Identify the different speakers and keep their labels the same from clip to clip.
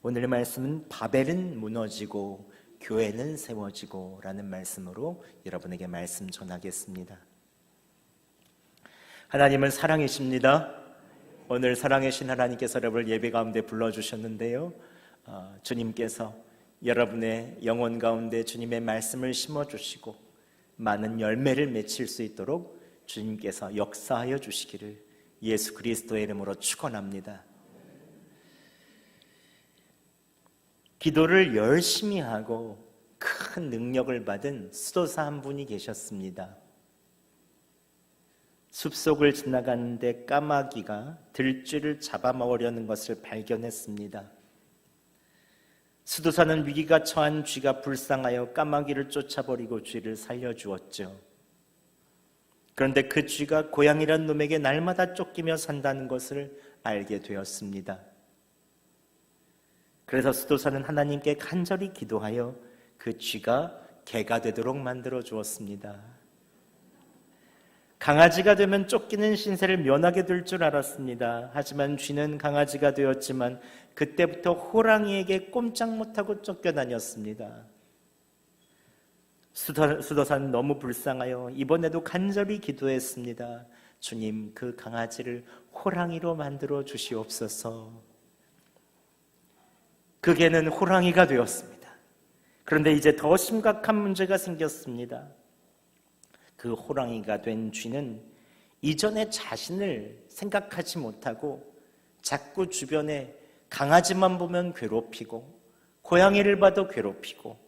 Speaker 1: 오늘의 말씀은 바벨은 무너지고 교회는 세워지고 라는 말씀으로 여러분에게 말씀 전하겠습니다. 하나님은 사랑이십니다. 오늘 사랑이신 하나님께서 여러분을 예배 가운데 불러주셨는데요, 주님께서 여러분의 영혼 가운데 주님의 말씀을 심어주시고 많은 열매를 맺힐 수 있도록 주님께서 역사하여 주시기를 예수 그리스도의 이름으로 축원합니다. 기도를 열심히 하고 큰 능력을 받은 수도사 한 분이 계셨습니다. 숲속을 지나가는데 까마귀가 들쥐를 잡아먹으려는 것을 발견했습니다. 수도사는 위기가 처한 쥐가 불쌍하여 까마귀를 쫓아버리고 쥐를 살려주었죠. 그런데 그 쥐가 고양이란 놈에게 날마다 쫓기며 산다는 것을 알게 되었습니다. 그래서 수도사는 하나님께 간절히 기도하여 그 쥐가 개가 되도록 만들어 주었습니다. 강아지가 되면 쫓기는 신세를 면하게 될 줄 알았습니다. 하지만 쥐는 강아지가 되었지만 그때부터 호랑이에게 꼼짝 못하고 쫓겨다녔습니다. 수도사는 너무 불쌍하여 이번에도 간절히 기도했습니다. 주님, 그 강아지를 호랑이로 만들어 주시옵소서. 그 개는 호랑이가 되었습니다. 그런데 이제 더 심각한 문제가 생겼습니다. 그 호랑이가 된 쥐는 이전에 자신을 생각하지 못하고 자꾸 주변에 강아지만 보면 괴롭히고 고양이를 봐도 괴롭히고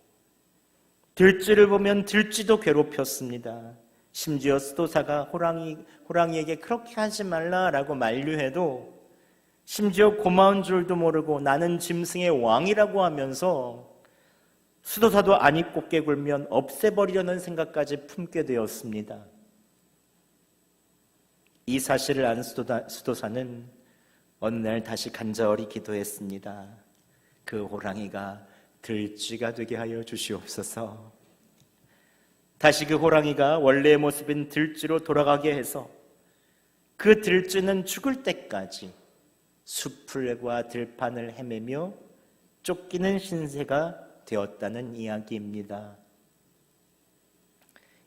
Speaker 1: 들쥐를 보면 들쥐도 괴롭혔습니다. 심지어 수도사가 호랑이에게 그렇게 하지 말라라고 만류해도 심지어 고마운 줄도 모르고 나는 짐승의 왕이라고 하면서 수도사도 아니 곱게 굴면 없애버리려는 생각까지 품게 되었습니다. 이 사실을 안 수도사는 어느 날 다시 간절히 기도했습니다. 그 호랑이가 들쥐가 되게 하여 주시옵소서. 다시 그 호랑이가 원래의 모습인 들쥐로 돌아가게 해서 그 들쥐는 죽을 때까지 수풀과 들판을 헤매며 쫓기는 신세가 되었다는 이야기입니다.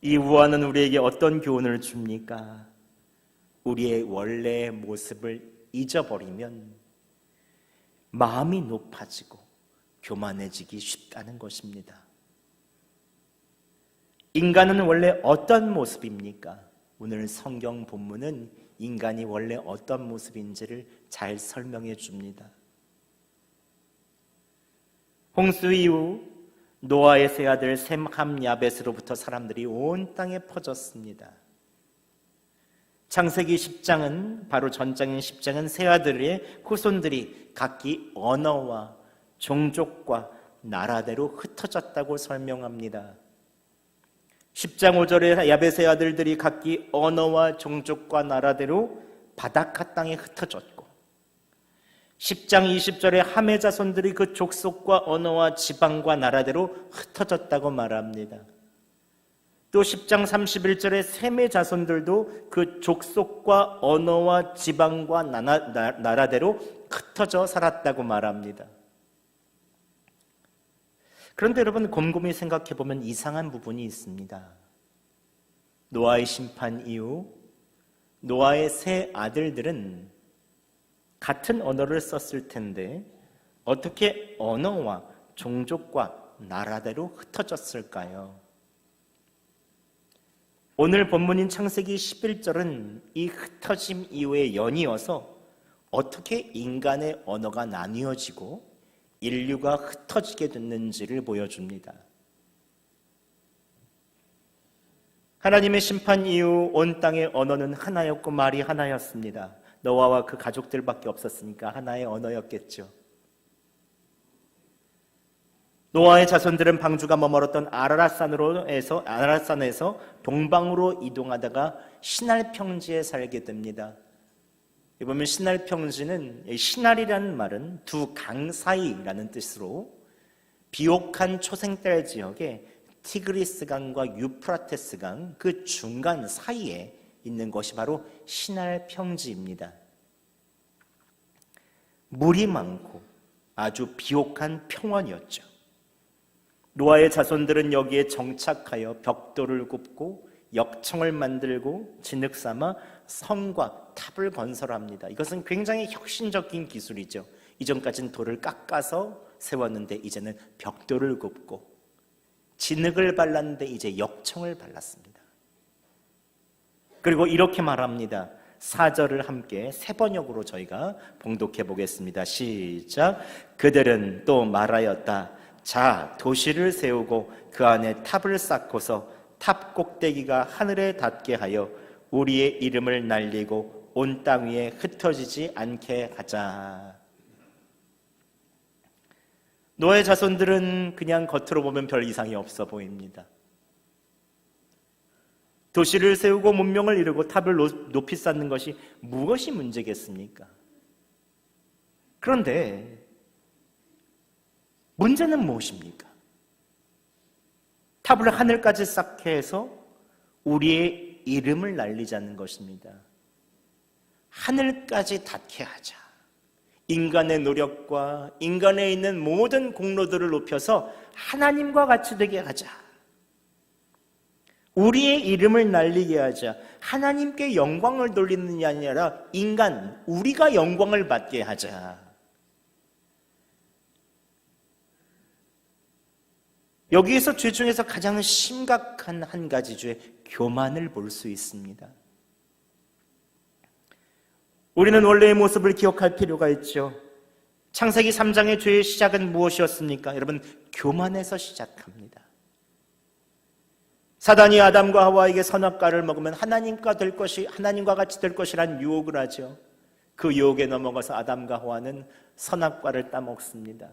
Speaker 1: 이 우화는 우리에게 어떤 교훈을 줍니까? 우리의 원래의 모습을 잊어버리면 마음이 높아지고 교만해지기 쉽다는 것입니다. 인간은 원래 어떤 모습입니까? 오늘 성경 본문은 인간이 원래 어떤 모습인지를 잘 설명해 줍니다. 홍수 이후 노아의 세 아들 셈, 함, 야벳으로부터 사람들이 온 땅에 퍼졌습니다. 창세기 10장은 바로 전장인 10장은 세 아들의 후손들이 각기 언어와 종족과 나라대로 흩어졌다고 설명합니다. 10장 5절에 야벳의 아들들이 각기 언어와 종족과 나라대로 바닷가 땅에 흩어졌고 10장 20절에 함의 자손들이 그 족속과 언어와 지방과 나라대로 흩어졌다고 말합니다. 또 10장 31절에 셈의 자손들도 그 족속과 언어와 지방과 나라대로 흩어져 살았다고 말합니다. 그런데 여러분, 곰곰이 생각해보면 이상한 부분이 있습니다. 노아의 심판 이후 노아의 세 아들들은 같은 언어를 썼을 텐데 어떻게 언어와 종족과 나라대로 흩어졌을까요? 오늘 본문인 창세기 11절은 이 흩어짐 이후에 연이어서 어떻게 인간의 언어가 나뉘어지고 인류가 흩어지게 됐는지를 보여줍니다. 하나님의 심판 이후 온 땅의 언어는 하나였고 말이 하나였습니다. 노아와 그 가족들밖에 없었으니까 하나의 언어였겠죠. 노아의 자손들은 방주가 머물었던 아라산에서 동방으로 이동하다가 시날 평지에 살게 됩니다. 보면 시날 평지는, 시날이라는 말은 두 강 사이라는 뜻으로 비옥한 초생달 지역에 티그리스 강과 유프라테스 강 그 중간 사이에 있는 것이 바로 시날 평지입니다. 물이 많고 아주 비옥한 평원이었죠. 노아의 자손들은 여기에 정착하여 벽돌을 굽고 역청을 만들고 진흙 삼아 성과 탑을 건설합니다. 이것은 굉장히 혁신적인 기술이죠. 이전까지는 돌을 깎아서 세웠는데 이제는 벽돌을 굽고 진흙을 발랐는데 이제 역청을 발랐습니다. 그리고 이렇게 말합니다. 4절을 함께 세 번역으로 저희가 봉독해 보겠습니다. 시작. 그들은 또 말하였다. 자, 도시를 세우고 그 안에 탑을 쌓고서 탑 꼭대기가 하늘에 닿게 하여 우리의 이름을 날리고 온 땅 위에 흩어지지 않게 하자. 노아의 자손들은 그냥 겉으로 보면 별 이상이 없어 보입니다. 도시를 세우고 문명을 이루고 탑을 높이 쌓는 것이 무엇이 문제겠습니까? 그런데 문제는 무엇입니까? 탑을 하늘까지 쌓게 해서 우리의 이름을 날리자는 것입니다. 하늘까지 닿게 하자. 인간의 노력과 인간에 있는 모든 공로들을 높여서 하나님과 같이 되게 하자. 우리의 이름을 날리게 하자. 하나님께 영광을 돌리는 게 아니라 인간, 우리가 영광을 받게 하자. 여기에서 죄 중에서 가장 심각한 한 가지 죄, 교만을 볼 수 있습니다. 우리는 원래의 모습을 기억할 필요가 있죠. 창세기 3장의 죄의 시작은 무엇이었습니까? 여러분, 교만에서 시작합니다. 사단이 아담과 하와에게 선악과를 먹으면 하나님과 같이 될 것이란 유혹을 하죠. 그 유혹에 넘어가서 아담과 하와는 선악과를 따먹습니다.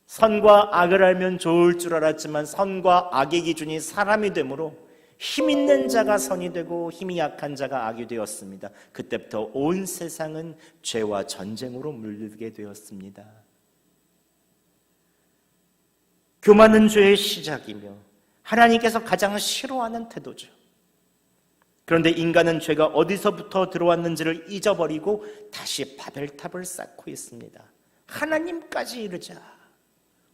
Speaker 1: 선과 악을 알면 좋을 줄 알았지만 선과 악의 기준이 사람이 되므로 힘 있는 자가 선이 되고 힘이 약한 자가 악이 되었습니다. 그때부터 온 세상은 죄와 전쟁으로 물들게 되었습니다. 교만은 죄의 시작이며 하나님께서 가장 싫어하는 태도죠. 그런데 인간은 죄가 어디서부터 들어왔는지를 잊어버리고 다시 바벨탑을 쌓고 있습니다. 하나님까지 이르자.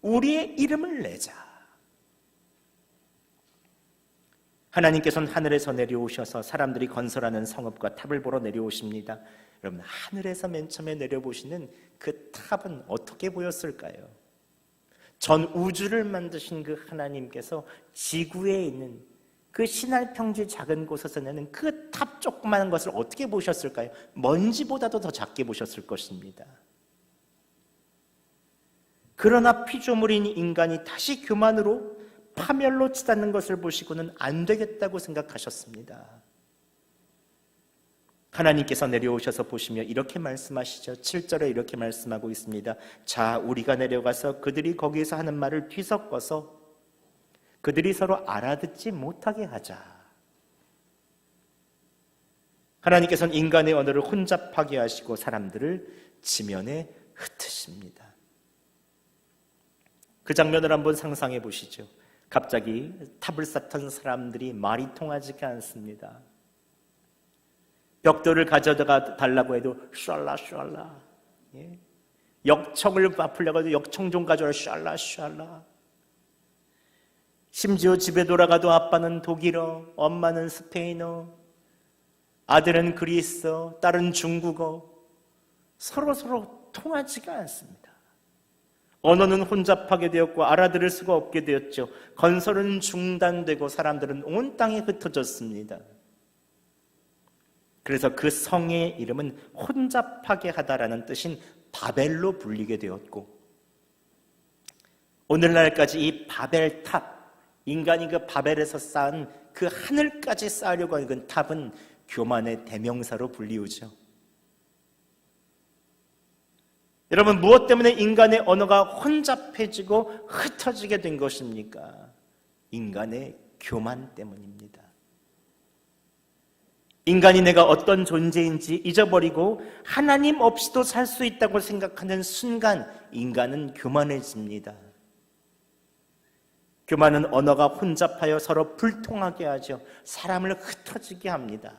Speaker 1: 우리의 이름을 내자. 하나님께서는 하늘에서 내려오셔서 사람들이 건설하는 성읍과 탑을 보러 내려오십니다. 여러분, 하늘에서 맨 처음에 내려보시는 그 탑은 어떻게 보였을까요? 전 우주를 만드신 그 하나님께서 지구에 있는 그 신할 평지 작은 곳에서 내는 그 탑 조그마한 것을 어떻게 보셨을까요? 먼지보다도 더 작게 보셨을 것입니다. 그러나 피조물인 인간이 다시 교만으로 파멸로 치닫는 것을 보시고는 안 되겠다고 생각하셨습니다. 하나님께서 내려오셔서 보시며 이렇게 말씀하시죠. 7절에 이렇게 말씀하고 있습니다. 자, 우리가 내려가서 그들이 거기에서 하는 말을 뒤섞어서 그들이 서로 알아듣지 못하게 하자. 하나님께서는 인간의 언어를 혼잡하게 하시고 사람들을 지면에 흩으십니다. 그 장면을 한번 상상해 보시죠. 갑자기 탑을 쌓던 사람들이 말이 통하지가 않습니다. 벽돌을 가져다가 달라고 해도 샬라. 예? 역청을 바꾸려고 해도 역청 좀 가져라 샬라. 심지어 집에 돌아가도 아빠는 독일어, 엄마는 스페인어, 아들은 그리스어, 딸은 중국어. 서로 통하지가 않습니다. 언어는 혼잡하게 되었고 알아들을 수가 없게 되었죠. 건설은 중단되고 사람들은 온 땅에 흩어졌습니다. 그래서 그 성의 이름은 혼잡하게 하다라는 뜻인 바벨로 불리게 되었고, 오늘날까지 이 바벨탑, 인간이 그 바벨에서 쌓은 그 하늘까지 쌓으려고 하는 그 탑은 교만의 대명사로 불리우죠. 여러분, 무엇 때문에 인간의 언어가 혼잡해지고 흩어지게 된 것입니까? 인간의 교만 때문입니다. 인간이 내가 어떤 존재인지 잊어버리고 하나님 없이도 살 수 있다고 생각하는 순간 인간은 교만해집니다. 교만은 언어가 혼잡하여 서로 불통하게 하죠. 사람을 흩어지게 합니다.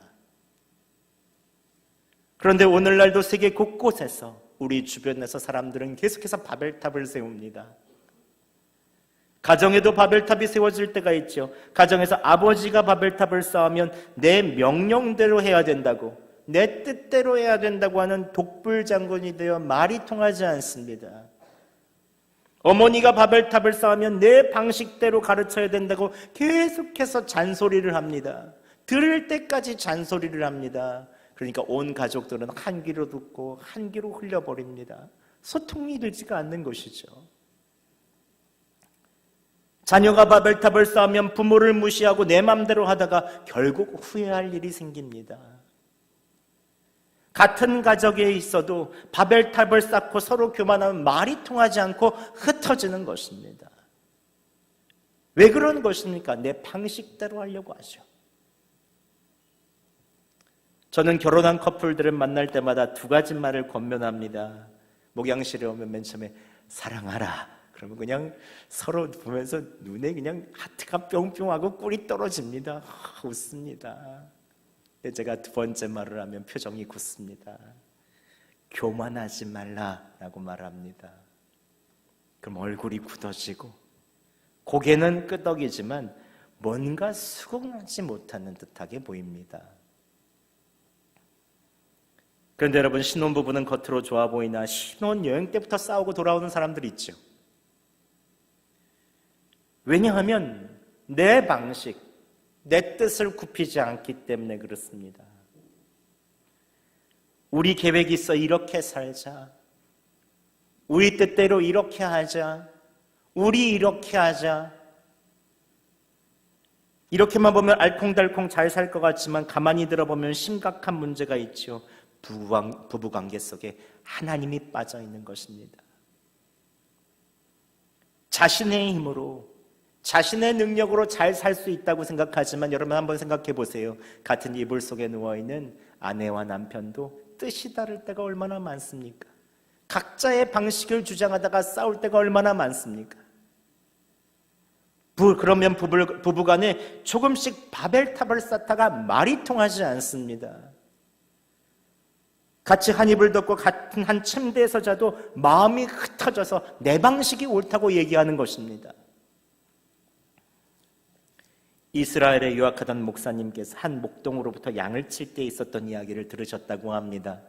Speaker 1: 그런데 오늘날도 세계 곳곳에서 우리 주변에서 사람들은 계속해서 바벨탑을 세웁니다. 가정에도 바벨탑이 세워질 때가 있죠. 가정에서 아버지가 바벨탑을 쌓으면 내 명령대로 해야 된다고, 내 뜻대로 해야 된다고 하는 독불장군이 되어 말이 통하지 않습니다. 어머니가 바벨탑을 쌓으면 내 방식대로 가르쳐야 된다고 계속해서 잔소리를 합니다. 들을 때까지 잔소리를 합니다. 그러니까 온 가족들은 한 귀로 듣고 한 귀로 흘려버립니다. 소통이 되지가 않는 것이죠. 자녀가 바벨탑을 쌓으면 부모를 무시하고 내 맘대로 하다가 결국 후회할 일이 생깁니다. 같은 가정에 있어도 바벨탑을 쌓고 서로 교만하면 말이 통하지 않고 흩어지는 것입니다. 왜 그런 것입니까? 내 방식대로 하려고 하죠. 저는 결혼한 커플들을 만날 때마다 두 가지 말을 권면합니다. 목양실에 오면 맨 처음에 사랑하라. 그러면 그냥 서로 보면서 눈에 그냥 하트가 뿅뿅하고 꿀이 떨어집니다. 웃습니다. 제가 두 번째 말을 하면 표정이 굳습니다. 교만하지 말라라고 말합니다. 그럼 얼굴이 굳어지고 고개는 끄덕이지만 뭔가 수긍하지 못하는 듯하게 보입니다. 그런데 여러분, 신혼부부는 겉으로 좋아 보이나 신혼여행 때부터 싸우고 돌아오는 사람들이 있죠. 왜냐하면 내 방식, 내 뜻을 굽히지 않기 때문에 그렇습니다. 우리 계획이 있어 이렇게 살자, 우리 뜻대로 이렇게 하자, 우리 이렇게 하자. 이렇게만 보면 알콩달콩 잘 살 것 같지만 가만히 들어보면 심각한 문제가 있죠. 부부관계 속에 하나님이 빠져 있는 것입니다. 자신의 힘으로, 자신의 능력으로 잘 살 수 있다고 생각하지만 여러분 한번 생각해 보세요. 같은 이불 속에 누워있는 아내와 남편도 뜻이 다를 때가 얼마나 많습니까? 각자의 방식을 주장하다가 싸울 때가 얼마나 많습니까? 그러면 부부간에 조금씩 바벨탑을 쌓다가 말이 통하지 않습니다. 같이 한 이불 덮고 같은 한 침대에서 자도 마음이 흩어져서 내 방식이 옳다고 얘기하는 것입니다. 이스라엘에 유학하던 목사님께서 한 목동으로부터 양을 칠 때 있었던 이야기를 들으셨다고 합니다.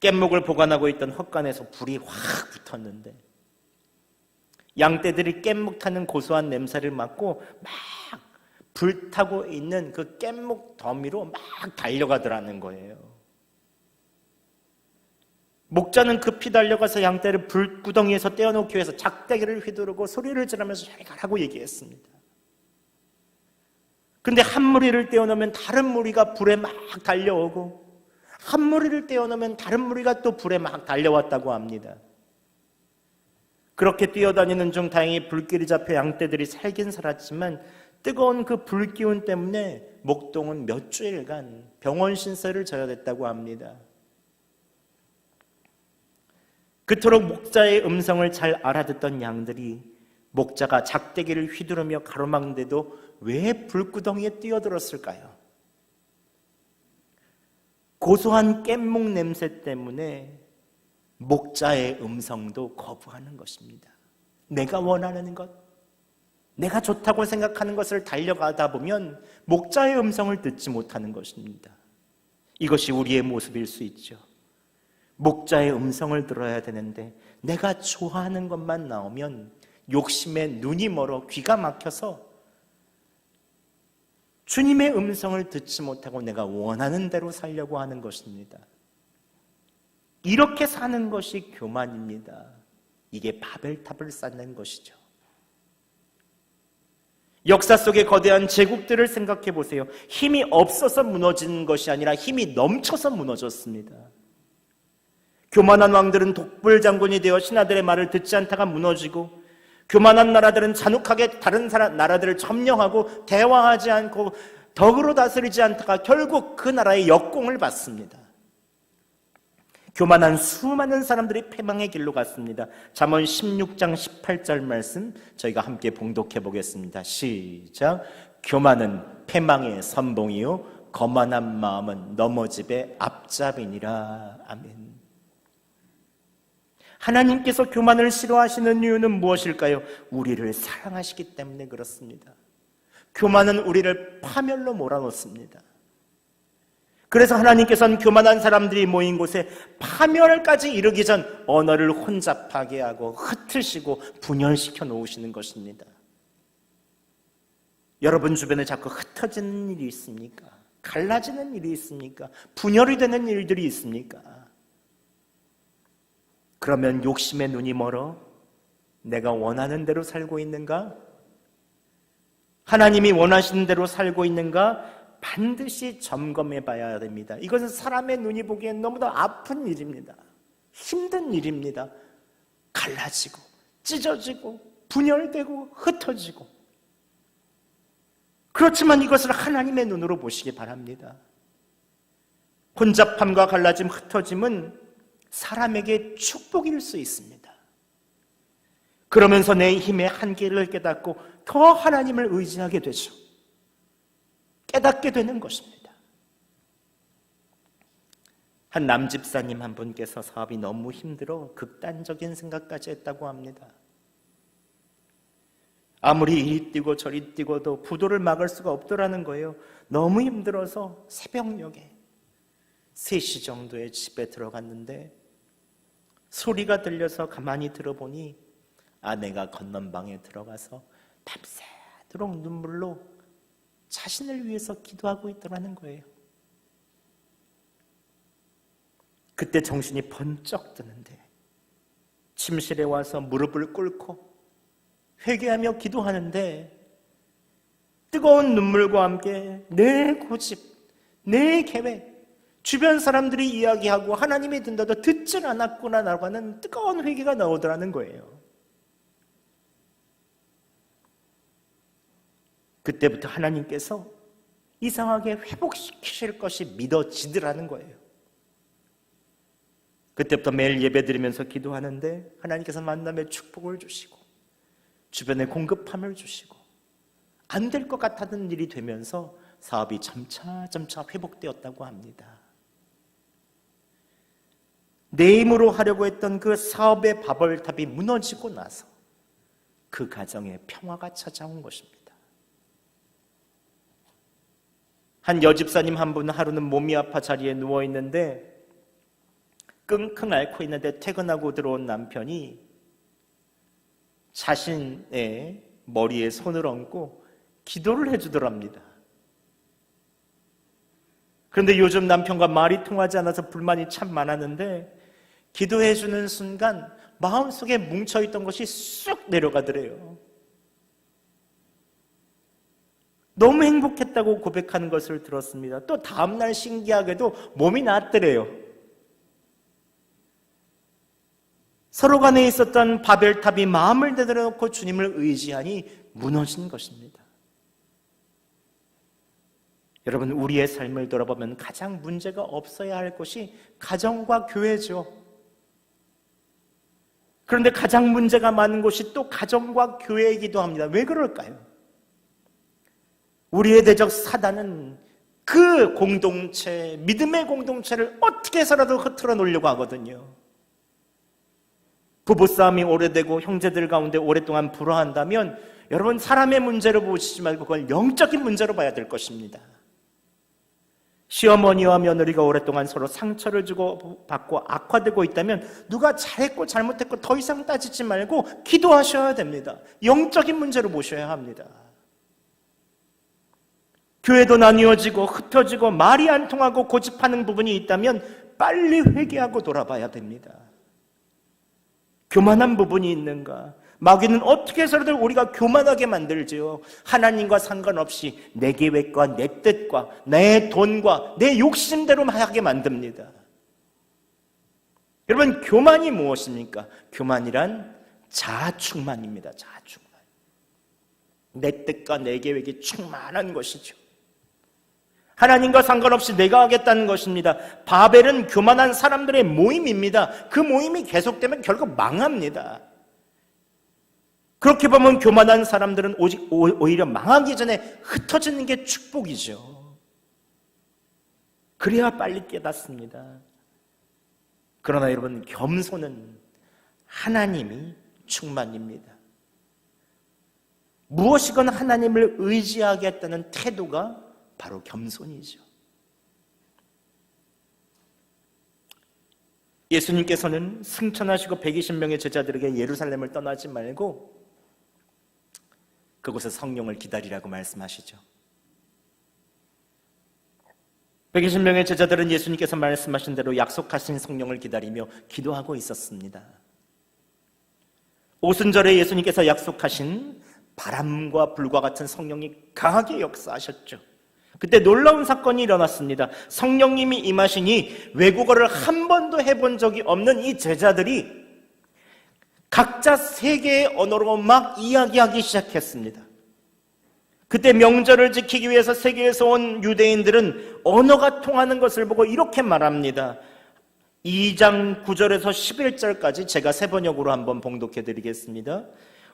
Speaker 1: 깻목을 보관하고 있던 헛간에서 불이 확 붙었는데 양떼들이 깻목 타는 고소한 냄새를 맡고 막 불타고 있는 그 깻목 더미로 막 달려가더라는 거예요. 목자는 급히 달려가서 양떼를 불구덩이에서 떼어놓기 위해서 작대기를 휘두르고 소리를 지르면서 저리 가라고 얘기했습니다. 근데 한 무리를 떼어놓으면 다른 무리가 불에 막 달려오고 한 무리를 떼어놓으면 다른 무리가 또 불에 막 달려왔다고 합니다. 그렇게 뛰어다니는 중 다행히 불길이 잡혀 양떼들이 살긴 살았지만 뜨거운 그 불기운 때문에 목동은 몇 주일간 병원 신세를 져야 됐다고 합니다. 그토록 목자의 음성을 잘 알아듣던 양들이 목자가 작대기를 휘두르며 가로막는데도 왜 불구덩이에 뛰어들었을까요? 고소한 깻목 냄새 때문에 목자의 음성도 거부하는 것입니다. 내가 원하는 것, 내가 좋다고 생각하는 것을 달려가다 보면 목자의 음성을 듣지 못하는 것입니다. 이것이 우리의 모습일 수 있죠. 목자의 음성을 들어야 되는데 내가 좋아하는 것만 나오면 욕심에 눈이 멀어 귀가 막혀서 주님의 음성을 듣지 못하고 내가 원하는 대로 살려고 하는 것입니다. 이렇게 사는 것이 교만입니다. 이게 바벨탑을 쌓는 것이죠. 역사 속의 거대한 제국들을 생각해 보세요. 힘이 없어서 무너진 것이 아니라 힘이 넘쳐서 무너졌습니다. 교만한 왕들은 독불장군이 되어 신하들의 말을 듣지 않다가 무너지고, 교만한 나라들은 잔혹하게 다른 나라들을 점령하고 대화하지 않고 덕으로 다스리지 않다가 결국 그 나라의 역공을 받습니다. 교만한 수많은 사람들이 패망의 길로 갔습니다. 잠언 16장 18절 말씀 저희가 함께 봉독해 보겠습니다. 시작. 교만은 패망의 선봉이요 거만한 마음은 넘어집의 앞잡이니라. 아멘. 하나님께서 교만을 싫어하시는 이유는 무엇일까요? 우리를 사랑하시기 때문에 그렇습니다. 교만은 우리를 파멸로 몰아넣습니다. 그래서 하나님께서는 교만한 사람들이 모인 곳에 파멸까지 이르기 전 언어를 혼잡하게 하고 흩으시고 분열시켜 놓으시는 것입니다. 여러분 주변에 자꾸 흩어지는 일이 있습니까? 갈라지는 일이 있습니까? 분열이 되는 일들이 있습니까? 그러면 욕심의 눈이 멀어 내가 원하는 대로 살고 있는가? 하나님이 원하시는 대로 살고 있는가? 반드시 점검해 봐야 됩니다. 이것은 사람의 눈이 보기엔 너무나 아픈 일입니다. 힘든 일입니다. 갈라지고 찢어지고 분열되고 흩어지고. 그렇지만 이것을 하나님의 눈으로 보시기 바랍니다. 혼잡함과 갈라짐, 흩어짐은 사람에게 축복일 수 있습니다. 그러면서 내 힘의 한계를 깨닫고 더 하나님을 의지하게 되죠. 깨닫게 되는 것입니다. 한 남집사님 한 분께서 사업이 너무 힘들어 극단적인 생각까지 했다고 합니다. 아무리 이리 뛰고 저리 뛰고도 부도를 막을 수가 없더라는 거예요. 너무 힘들어서 새벽녘에 3시 정도에 집에 들어갔는데 소리가 들려서 가만히 들어보니 아내가 건넌방에 들어가서 밤새도록 눈물로 자신을 위해서 기도하고 있더라는 거예요. 그때 정신이 번쩍 드는데 침실에 와서 무릎을 꿇고 회개하며 기도하는데 뜨거운 눈물과 함께 내 고집, 내 계획, 주변 사람들이 이야기하고 하나님이 든다도 듣질 않았구나라고 하는 뜨거운 회개가 나오더라는 거예요. 그때부터 하나님께서 이상하게 회복시키실 것이 믿어지더라는 거예요. 그때부터 매일 예배 드리면서 기도하는데 하나님께서 만남의 축복을 주시고 주변에 공급함을 주시고 안 될 것 같았던 일이 되면서 사업이 점차 회복되었다고 합니다. 내 힘으로 하려고 했던 그 사업의 바벌탑이 무너지고 나서 그 가정에 평화가 찾아온 것입니다. 한 여집사님 한 분은 하루는 몸이 아파 자리에 누워있는데 끙끙 앓고 있는데 퇴근하고 들어온 남편이 자신의 머리에 손을 얹고 기도를 해주더랍니다. 그런데 요즘 남편과 말이 통하지 않아서 불만이 참 많았는데 기도해주는 순간 마음속에 뭉쳐있던 것이 쑥 내려가더래요. 너무 행복했다고 고백하는 것을 들었습니다. 또 다음날 신기하게도 몸이 낫더래요. 서로 간에 있었던 바벨탑이 마음을 내려놓고 주님을 의지하니 무너진 것입니다. 여러분, 우리의 삶을 돌아보면 가장 문제가 없어야 할 것이 가정과 교회죠. 그런데 가장 문제가 많은 곳이 또 가정과 교회이기도 합니다. 왜 그럴까요? 우리의 대적 사단은 그 공동체, 믿음의 공동체를 어떻게 해서라도 흐트러 놓으려고 하거든요. 부부싸움이 오래되고 형제들 가운데 오랫동안 불화한다면 여러분, 사람의 문제로 보시지 말고 그걸 영적인 문제로 봐야 될 것입니다. 시어머니와 며느리가 오랫동안 서로 상처를 주고 받고 악화되고 있다면 누가 잘했고 잘못했고 더 이상 따지지 말고 기도하셔야 됩니다. 영적인 문제로 보셔야 합니다. 교회도 나뉘어지고 흩어지고 말이 안 통하고 고집하는 부분이 있다면 빨리 회개하고 돌아봐야 됩니다. 교만한 부분이 있는가? 마귀는 어떻게 해서든 우리가 교만하게 만들지요. 하나님과 상관없이 내 계획과 내 뜻과 내 돈과 내 욕심대로 하게 만듭니다. 여러분, 교만이 무엇입니까? 교만이란 자아충만입니다. 자아충만. 내 뜻과 내 계획이 충만한 것이죠. 하나님과 상관없이 내가 하겠다는 것입니다. 바벨은 교만한 사람들의 모임입니다. 그 모임이 계속되면 결국 망합니다. 그렇게 보면 교만한 사람들은 오히려 망하기 전에 흩어지는 게 축복이죠. 그래야 빨리 깨닫습니다. 그러나 여러분, 겸손은 하나님이 충만입니다. 무엇이건 하나님을 의지하겠다는 태도가 바로 겸손이죠. 예수님께서는 승천하시고 120명의 제자들에게 예루살렘을 떠나지 말고 그곳에 성령을 기다리라고 말씀하시죠. 120명의 제자들은 예수님께서 말씀하신 대로 약속하신 성령을 기다리며 기도하고 있었습니다. 오순절에 예수님께서 약속하신 바람과 불과 같은 성령이 강하게 역사하셨죠. 그때 놀라운 사건이 일어났습니다. 성령님이 임하시니 외국어를 한 번도 해본 적이 없는 이 제자들이 각자 세 개의 언어로 막 이야기하기 시작했습니다. 그때 명절을 지키기 위해서 세계에서 온 유대인들은 언어가 통하는 것을 보고 이렇게 말합니다. 2장 9절에서 11절까지 제가 세번역으로 한번 봉독해 드리겠습니다.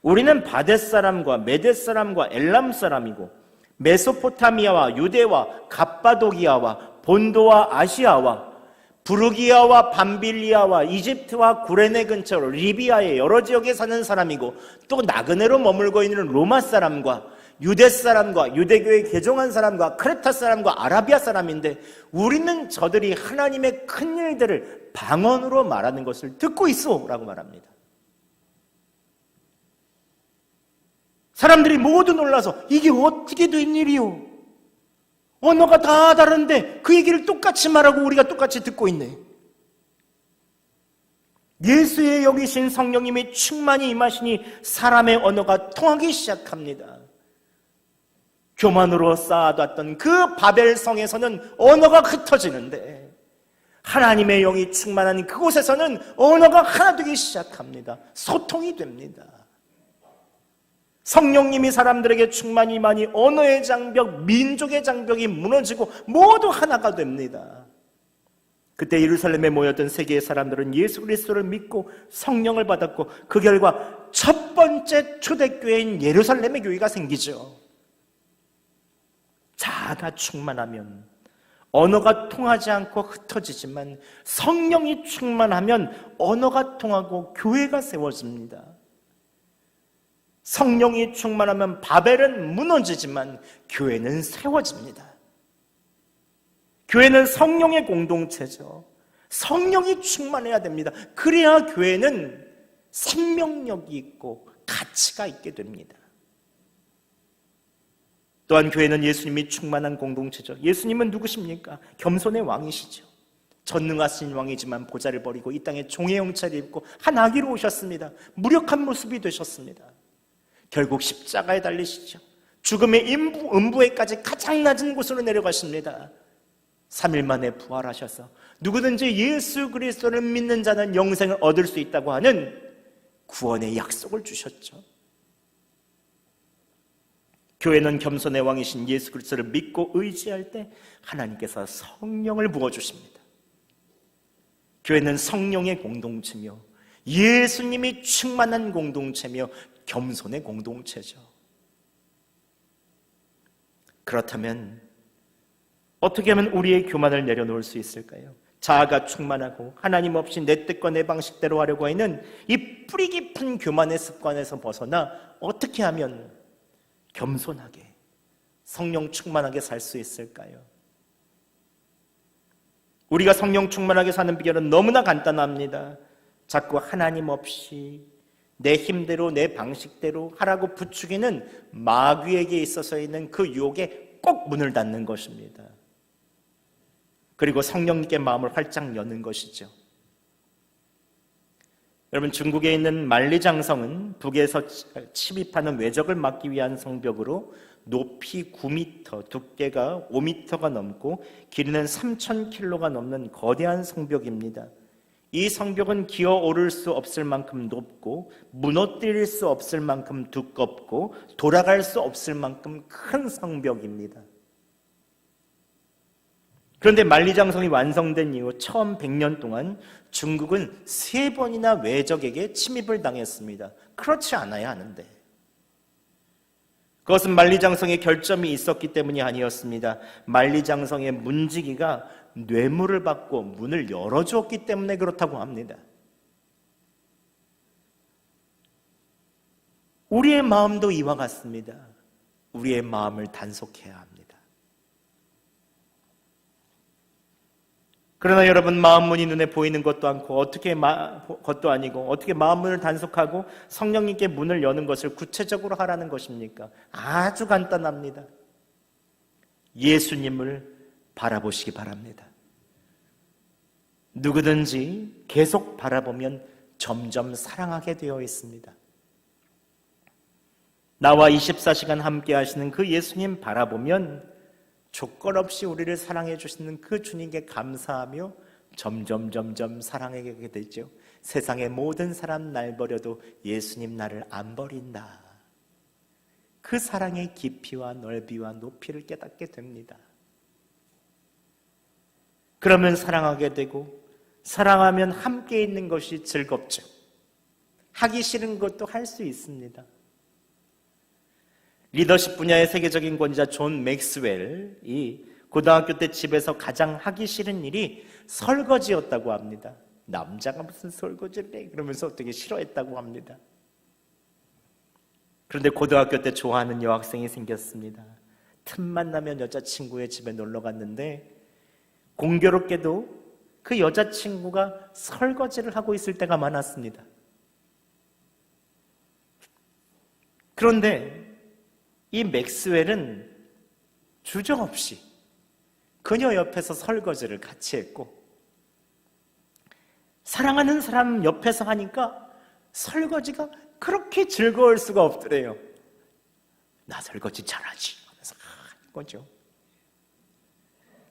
Speaker 1: 우리는 바데스 사람과 메데스 사람과 엘람 사람이고 메소포타미아와 유대와 갑바도기아와 본도와 아시아와 부르기아와 밤빌리아와 이집트와 구레네 근처 리비아의 여러 지역에 사는 사람이고 또 나그네로 머물고 있는 로마 사람과 유대 사람과 유대교에 개종한 사람과 크레타 사람과 아라비아 사람인데 우리는 저들이 하나님의 큰 일들을 방언으로 말하는 것을 듣고 있어 라고 말합니다. 사람들이 모두 놀라서 이게 어떻게 된 일이요? 언어가 다 다른데 그 얘기를 똑같이 말하고 우리가 똑같이 듣고 있네. 예수의 여기신 성령님이 충만히 임하시니 사람의 언어가 통하기 시작합니다. 교만으로 쌓아뒀던 그 바벨성에서는 언어가 흩어지는데 하나님의 영이 충만한 그곳에서는 언어가 하나 되기 시작합니다. 소통이 됩니다. 성령님이 사람들에게 충만히 임하니 언어의 장벽, 민족의 장벽이 무너지고 모두 하나가 됩니다. 그때 예루살렘에 모였던 세계의 사람들은 예수 그리스도를 믿고 성령을 받았고 그 결과 첫 번째 초대교회인 예루살렘의 교회가 생기죠. 자아가 충만하면 언어가 통하지 않고 흩어지지만 성령이 충만하면 언어가 통하고 교회가 세워집니다. 성령이 충만하면 바벨은 무너지지만 교회는 세워집니다. 교회는 성령의 공동체죠. 성령이 충만해야 됩니다. 그래야 교회는 생명력이 있고 가치가 있게 됩니다. 또한 교회는 예수님이 충만한 공동체죠. 예수님은 누구십니까? 겸손의 왕이시죠. 전능하신 왕이지만 보좌를 버리고 이 땅에 종의 형체를 입고 한 아기로 오셨습니다. 무력한 모습이 되셨습니다. 결국 십자가에 달리시죠. 죽음의 음부에까지 가장 낮은 곳으로 내려가십니다. 3일 만에 부활하셔서 누구든지 예수 그리스도를 믿는 자는 영생을 얻을 수 있다고 하는 구원의 약속을 주셨죠. 교회는 겸손의 왕이신 예수 그리스도를 믿고 의지할 때 하나님께서 성령을 부어주십니다. 교회는 성령의 공동체며 예수님이 충만한 공동체며 겸손의 공동체죠. 그렇다면 어떻게 하면 우리의 교만을 내려놓을 수 있을까요? 자아가 충만하고 하나님 없이 내 뜻과 내 방식대로 하려고 하는 이 뿌리 깊은 교만의 습관에서 벗어나 어떻게 하면 겸손하게 성령 충만하게 살 수 있을까요? 우리가 성령 충만하게 사는 비결은 너무나 간단합니다. 자꾸 하나님 없이 내 힘대로 내 방식대로 하라고 부추기는 마귀에게 있어서 있는 그 유혹에 꼭 문을 닫는 것입니다. 그리고 성령님께 마음을 활짝 여는 것이죠. 여러분, 중국에 있는 만리장성은 북에서 침입하는 외적을 막기 위한 성벽으로 높이 9m, 두께가 5m가 넘고 길이는 3,000km가 넘는 거대한 성벽입니다. 이 성벽은 기어 오를 수 없을 만큼 높고 무너뜨릴 수 없을 만큼 두껍고 돌아갈 수 없을 만큼 큰 성벽입니다. 그런데 만리장성이 완성된 이후 처음 100년 동안 중국은 3번이나 외적에게 침입을 당했습니다. 그렇지 않아야 하는데 그것은 만리장성에 결점이 있었기 때문이 아니었습니다. 만리장성의 문지기가 뇌물을 받고 문을 열어주었기 때문에 그렇다고 합니다. 우리의 마음도 이와 같습니다. 우리의 마음을 단속해야 합니다. 그러나 여러분, 마음문이 눈에 보이는 것도 아니고 어떻게 마음문을 단속하고 성령님께 문을 여는 것을 구체적으로 하라는 것입니까? 아주 간단합니다. 예수님을 바라보시기 바랍니다. 누구든지 계속 바라보면 점점 사랑하게 되어 있습니다. 나와 24시간 함께 하시는 그 예수님 바라보면 조건 없이 우리를 사랑해 주시는 그 주님께 감사하며 점점 사랑하게 되죠. 세상의 모든 사람 날 버려도 예수님 나를 안 버린다. 그 사랑의 깊이와 넓이와 높이를 깨닫게 됩니다. 그러면 사랑하게 되고, 사랑하면 함께 있는 것이 즐겁죠. 하기 싫은 것도 할 수 있습니다. 리더십 분야의 세계적인 권위자 존 맥스웰이 고등학교 때 집에서 가장 하기 싫은 일이 설거지였다고 합니다. 남자가 무슨 설거지를 해? 그러면서 되게 싫어했다고 합니다. 그런데 고등학교 때 좋아하는 여학생이 생겼습니다. 틈만 나면 여자친구의 집에 놀러 갔는데 공교롭게도 그 여자친구가 설거지를 하고 있을 때가 많았습니다. 그런데 이 맥스웰은 주저없이 그녀 옆에서 설거지를 같이 했고, 사랑하는 사람 옆에서 하니까 설거지가 그렇게 즐거울 수가 없더래요. 나 설거지 잘하지 하면서 하는 거죠.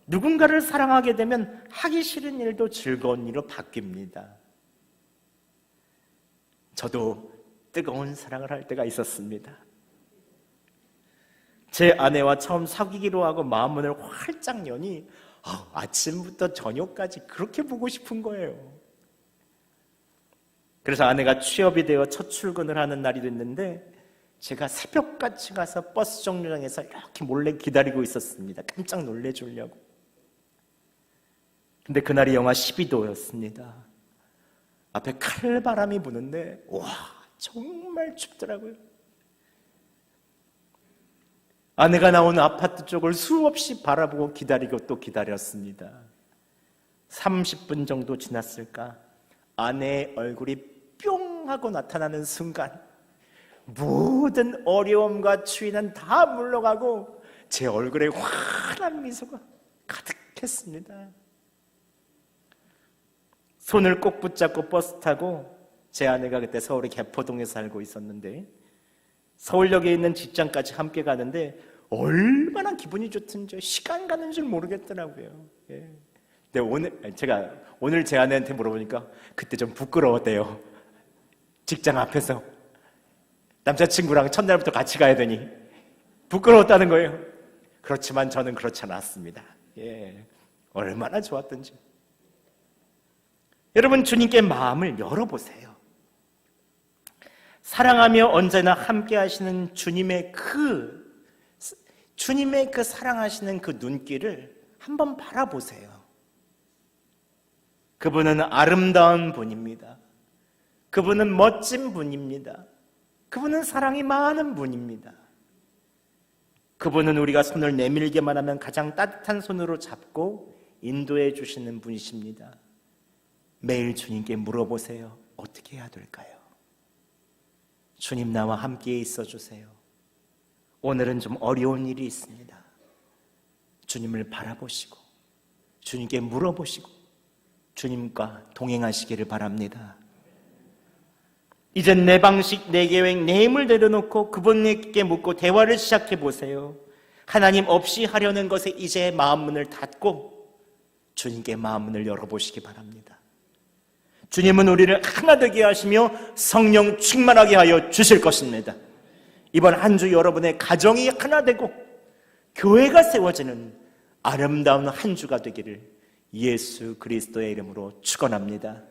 Speaker 1: 누군가를 사랑하게 되면 하기 싫은 일도 즐거운 일로 바뀝니다. 저도 뜨거운 사랑을 할 때가 있었습니다. 제 아내와 처음 사귀기로 하고 마음문을 활짝 여니 아침부터 저녁까지 그렇게 보고 싶은 거예요. 그래서 아내가 취업이 되어 첫 출근을 하는 날이 됐는데 제가 새벽같이 가서 버스 정류장에서 이렇게 몰래 기다리고 있었습니다. 깜짝 놀래주려고. 근데 그날이 영하 12도였습니다. 앞에 칼바람이 부는데 와, 정말 춥더라고요. 아내가 나오는 아파트 쪽을 수없이 바라보고 기다리고 또 기다렸습니다. 30분 정도 지났을까? 아내의 얼굴이 뿅 하고 나타나는 순간 모든 어려움과 추위는 다 물러가고 제 얼굴에 환한 미소가 가득했습니다. 손을 꼭 붙잡고 버스 타고, 제 아내가 그때 서울의 개포동에 살고 있었는데 서울역에 있는 직장까지 함께 가는데 얼마나 기분이 좋든지 시간 가는 줄 모르겠더라고요. 예. 근데 오늘 제 아내한테 물어보니까 그때 좀 부끄러웠대요. 직장 앞에서 남자친구랑 첫날부터 같이 가야 되니 부끄러웠다는 거예요. 그렇지만 저는 그렇지 않았습니다. 예. 얼마나 좋았던지. 여러분, 주님께 마음을 열어보세요. 사랑하며 언제나 함께 하시는 주님의 그 사랑하시는 그 눈길을 한번 바라보세요. 그분은 아름다운 분입니다. 그분은 멋진 분입니다. 그분은 사랑이 많은 분입니다. 그분은 우리가 손을 내밀게만 하면 가장 따뜻한 손으로 잡고 인도해 주시는 분이십니다. 매일 주님께 물어보세요. 어떻게 해야 될까요? 주님, 나와 함께 있어 주세요. 오늘은 좀 어려운 일이 있습니다. 주님을 바라보시고 주님께 물어보시고 주님과 동행하시기를 바랍니다. 이젠 내 방식, 내 계획, 내 힘을 내려놓고 그분께 묻고 대화를 시작해 보세요. 하나님 없이 하려는 것에 이제 마음문을 닫고 주님께 마음문을 열어보시기 바랍니다. 주님은 우리를 하나 되게 하시며 성령 충만하게 하여 주실 것입니다. 이번 한 주 여러분의 가정이 하나 되고 교회가 세워지는 아름다운 한 주가 되기를 예수 그리스도의 이름으로 축원합니다.